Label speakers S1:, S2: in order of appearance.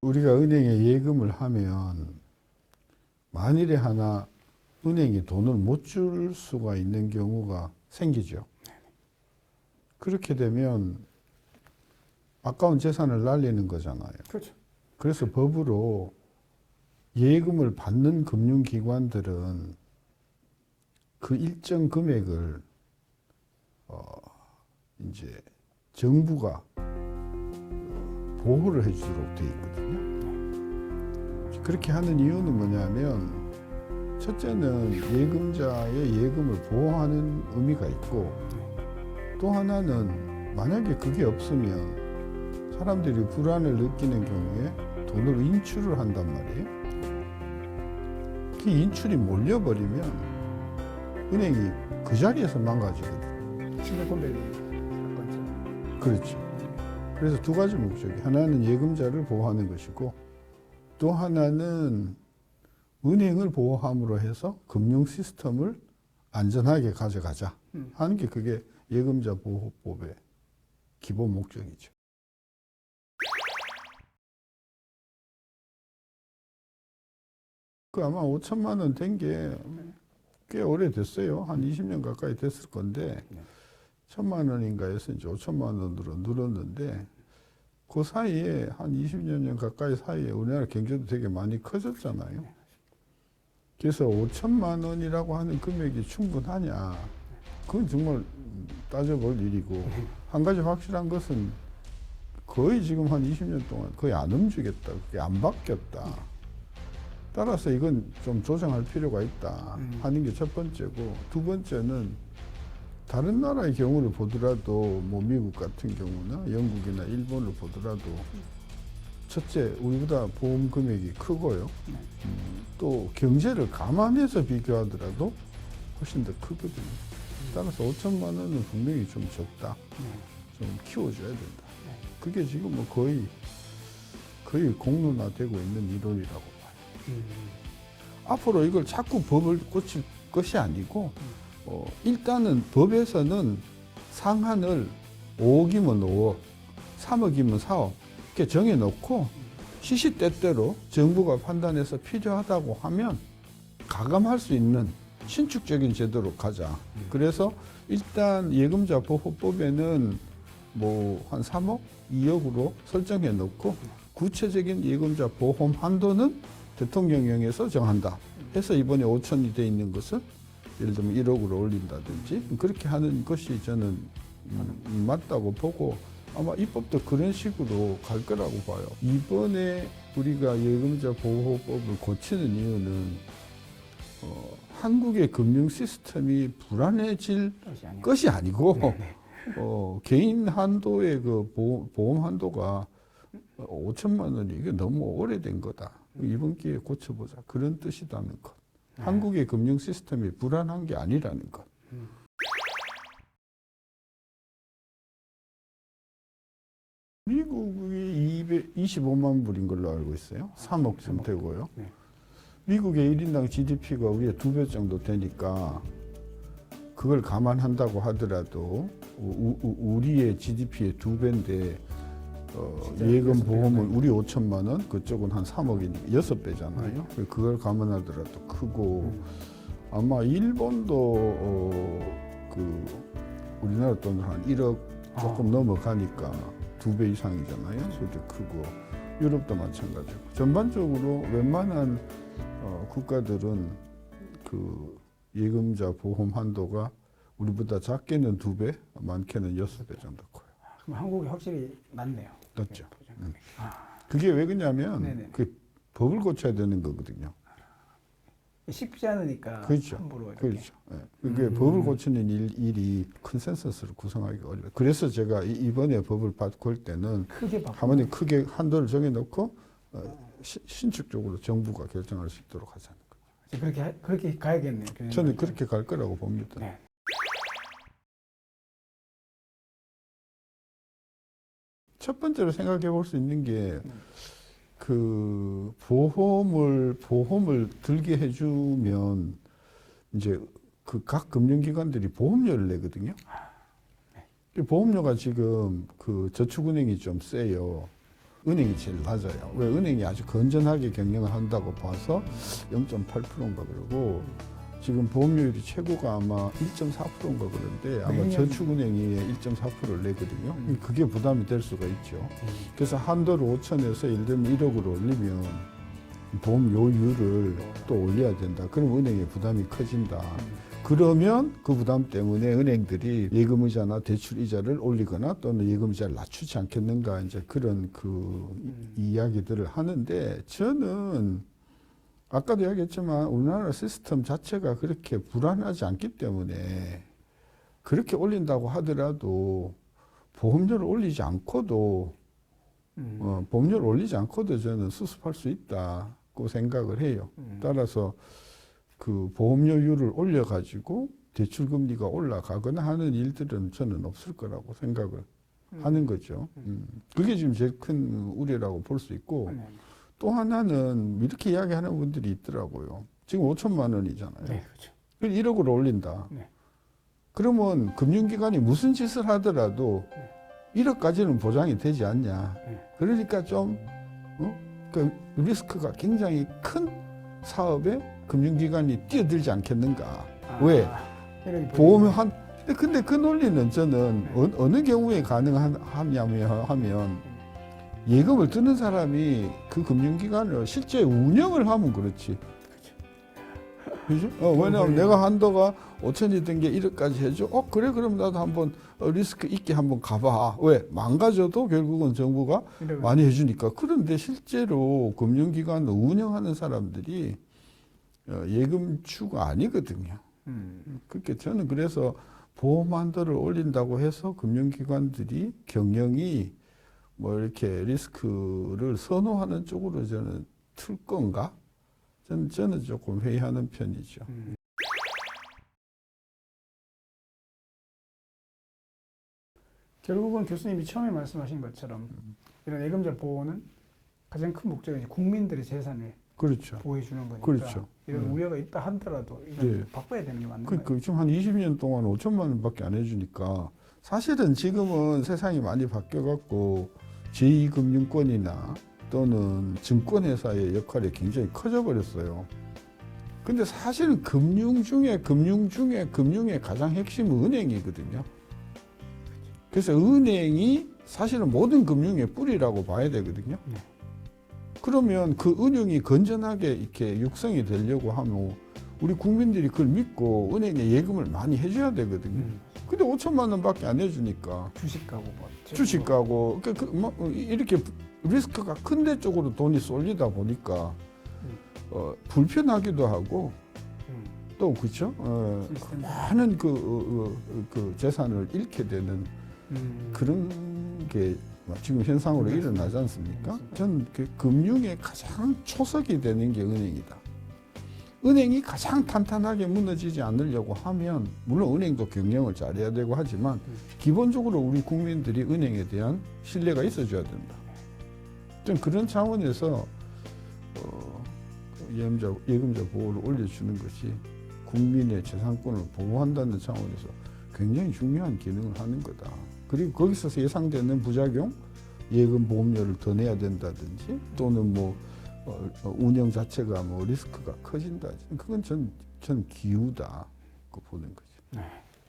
S1: 우리가 은행에 예금을 하면 만일에 하나 은행이 돈을 못 줄 수가 있는 경우가 생기죠. 그렇게 되면 아까운 재산을 날리는 거잖아요.
S2: 그렇죠.
S1: 그래서 법으로 예금을 받는 금융기관들은 그 일정 금액을 이제 정부가 보호를 해주도록 돼 있거든요. 그렇게 하는 이유는 뭐냐면 첫째는 예금자의 예금을 보호하는 의미가 있고 또 하나는 만약에 그게 없으면 사람들이 불안을 느끼는 경우에 돈을 인출을 한단 말이에요. 그 인출이 몰려버리면 은행이 그 자리에서 망가지거든요.
S2: 실리콘밸리 사건처럼.
S1: 그렇죠. 그래서 두 가지 목적이 하나는 예금자를 보호하는 것이고 또 하나는 은행을 보호함으로 해서 금융 시스템을 안전하게 가져가자 하는 게 그게 예금자 보호법의 기본 목적이죠. 그 아마 5천만 원 된 게 꽤 오래됐어요. 한 20년 가까이 됐을 건데 1,000만 원인가 해서 이제 5천만 원으로 늘었는데 그 사이에 한 20여 년 가까이 사이에 우리나라 경제도 되게 많이 커졌잖아요. 그래서 5천만 원이라고 하는 금액이 충분하냐? 그건 정말 따져볼 일이고 한 가지 확실한 것은 거의 지금 한 20년 동안 거의 안 움직였다. 그게 안 바뀌었다. 따라서 이건 좀 조정할 필요가 있다 하는 게 첫 번째고 두 번째는 다른 나라의 경우를 보더라도 뭐 미국 같은 경우나 영국이나 일본을 보더라도 첫째 우리보다 보험 금액이 크고요. 또 경제를 감안해서 비교하더라도 훨씬 더 크거든요. 따라서 5천만 원은 분명히 좀 적다. 좀 키워줘야 된다. 그게 지금 뭐 거의 공론화되고 있는 이론이라고 봐요. 앞으로 이걸 자꾸 법을 고칠 것이 아니고 일단은 법에서는 상한을 5억이면 5억, 3억이면 4억 이렇게 정해놓고 시시때때로 정부가 판단해서 필요하다고 하면 가감할 수 있는 신축적인 제도로 가자. 그래서 일단 예금자 보호법에는 뭐 한 3억, 2억으로 설정해 놓고 구체적인 예금자 보험 한도는 대통령령에서 정한다. 해서 이번에 5천이 돼 있는 것을 예를 들면 1억으로 올린다든지 그렇게 하는 것이 저는 맞다고 보고 아마 입법도 그런 식으로 갈 거라고 봐요. 이번에 우리가 예금자 보호법을 고치는 이유는 한국의 금융 시스템이 불안해질 것이 아니고 개인 한도의 그 보험 한도가 5천만 원이 이게 너무 오래된 거다. 이번 기회에 고쳐보자. 그런 뜻이라는 것. 한국의 금융 시스템이 불안한 게 아니라는 것. 미국이 225만 불인 걸로 알고 있어요. 3억쯤 되고요. 미국의 1인당 GDP가 우리의 2배 정도 되니까 그걸 감안한다고 하더라도 우리의 GDP의 2배인데 예금 보험은 우리 5천만 원, 그쪽은 한 3억이니까 6배잖아요. 그걸 감안하더라도 크고 아마 일본도 그 우리나라 돈으로 한 1억 조금 넘어가니까 2배 이상이잖아요. 그것도 크고 유럽도 마찬가지고 전반적으로 웬만한 국가들은 그 예금자 보험 한도가 우리보다 작게는 2배, 많게는 6배 정도 커요.
S2: 그럼 한국이 확실히 낮네요.
S1: 낮죠. 그게 왜 그러냐면 그 법을 고쳐야 되는 거거든요.
S2: 쉽지 않으니까
S1: 그렇죠.
S2: 함부로 이렇게.
S1: 그렇죠. 그게 법을 고치는 일이 컨센서스를 구성하기가 어려워요. 그래서 제가 이번에 법을 바꿀 때는 한번에 크게 한도를 정해놓고 신축적으로 정부가 결정할 수 있도록 하자는 거죠.
S2: 그렇게 가야겠네요.
S1: 저는 그렇게 갈 거라고 봅니다.
S2: 네.
S1: 첫 번째로 생각해 볼 수 있는 게 그 보험을 들게 해주면 이제 그 각 금융기관들이 보험료를 내거든요. 이 보험료가 지금 그 저축은행이 좀 세요. 은행이 제일 낮아요. 왜? 은행이 아주 건전하게 경영을 한다고 봐서 0.8%인가 그러고, 지금 보험료율이 최고가 아마 1.4%인가 그런데 아마
S2: 매년.
S1: 저축은행이 1.4%를 내거든요. 그게 부담이 될 수가 있죠. 그래서 한도를 5천에서 예를 들면 1억으로 올리면 보험료율을 또 올려야 된다. 그럼 은행의 부담이 커진다. 그러면 그 부담 때문에 은행들이 예금이자나 대출이자를 올리거나 또는 예금이자를 낮추지 않겠는가, 이제 그런 그 이야기들을 하는데, 저는 아까도 이야기했지만 우리나라 시스템 자체가 그렇게 불안하지 않기 때문에 그렇게 올린다고 하더라도 보험료를 올리지 않고도 보험료를 올리지 않고도 저는 수습할 수 있다고 생각을 해요. 따라서 그 보험료율을 올려가지고 대출금리가 올라가거나 하는 일들은 저는 없을 거라고 생각을 하는 거죠. 그게 지금 제일 큰 우려라고 볼 수 있고, 또 하나는 이렇게 이야기하는 분들이 있더라고요. 지금 5천만 원이잖아요.
S2: 네, 그렇죠.
S1: 1억으로 올린다.
S2: 네.
S1: 그러면 금융기관이 무슨 짓을 하더라도 1억까지는 보장이 되지 않냐. 그러니까 좀 그 리스크가 굉장히 큰 사업에 금융기관이 뛰어들지 않겠는가. 왜? 보험을 근데 그 논리는 저는 어느 경우에 가능하냐면 하면 예금을 드는 사람이 그 금융기관을 실제 운영을 하면 그렇지. 그죠? 왜냐하면 내가 한도가 5천이던 게 1억까지 해줘. 그래, 그럼 나도 한번 리스크 있게 한번 가봐. 왜? 망가져도 결국은 정부가 많이 해주니까. 그런데 실제로 금융기관을 운영하는 사람들이 예금주가 아니거든요. 그렇게 저는 그래서 보험 한도를 올린다고 해서 금융기관들이 경영이 뭐 이렇게 리스크를 선호하는 쪽으로 저는 틀 건가? 저는 조금 회의하는 편이죠.
S2: 결국은 교수님이 처음에 말씀하신 것처럼 이런 예금자 보호는 가장 큰 목적은 이제 국민들의 재산을
S1: 그렇죠.
S2: 보호해 주는 거니까.
S1: 그렇죠.
S2: 이런 우려가 있다 하더라도 이건
S1: 예.
S2: 바꿔야 되는 게 맞는
S1: 그러니까
S2: 거예요.
S1: 지금 한 20년 동안 5천만 원밖에 안 해주니까, 사실은 지금은 세상이 많이 바뀌어갖고 제2금융권이나 또는 증권회사의 역할이 굉장히 커져 버렸어요. 근데 사실은 금융의 가장 핵심은 은행이거든요. 그래서 은행이 사실은 모든 금융의 뿌리라고 봐야 되거든요. 그러면 그 은행이 건전하게 이렇게 육성이 되려고 하면 우리 국민들이 그걸 믿고 은행에 예금을 많이 해줘야 되거든요. 근데 5천만 원밖에 안 해주니까
S2: 주식 가고 뭐
S1: 주식 가고 이렇게 리스크가 큰 데 쪽으로 돈이 쏠리다 보니까 불편하기도 하고 또 그렇죠. 많은 그 재산을 잃게 되는 그런 게 지금 현상으로 일어나지 않습니까? 저는 그 금융의 가장 초석이 되는 게 은행이다. 은행이 가장 탄탄하게 무너지지 않으려고 하면, 물론 은행도 경영을 잘해야 되고 하지만 기본적으로 우리 국민들이 은행에 대한 신뢰가 있어줘야 된다. 좀 그런 차원에서 예금자 보호를 올려주는 것이 국민의 재산권을 보호한다는 차원에서 굉장히 중요한 기능을 하는 거다. 그리고 거기서 예상되는 부작용, 예금 보험료를 더 내야 된다든지 또는 뭐 운영 자체가 뭐 리스크가 커진다. 그건 전 기우다. 그 보는 거죠.
S2: 네.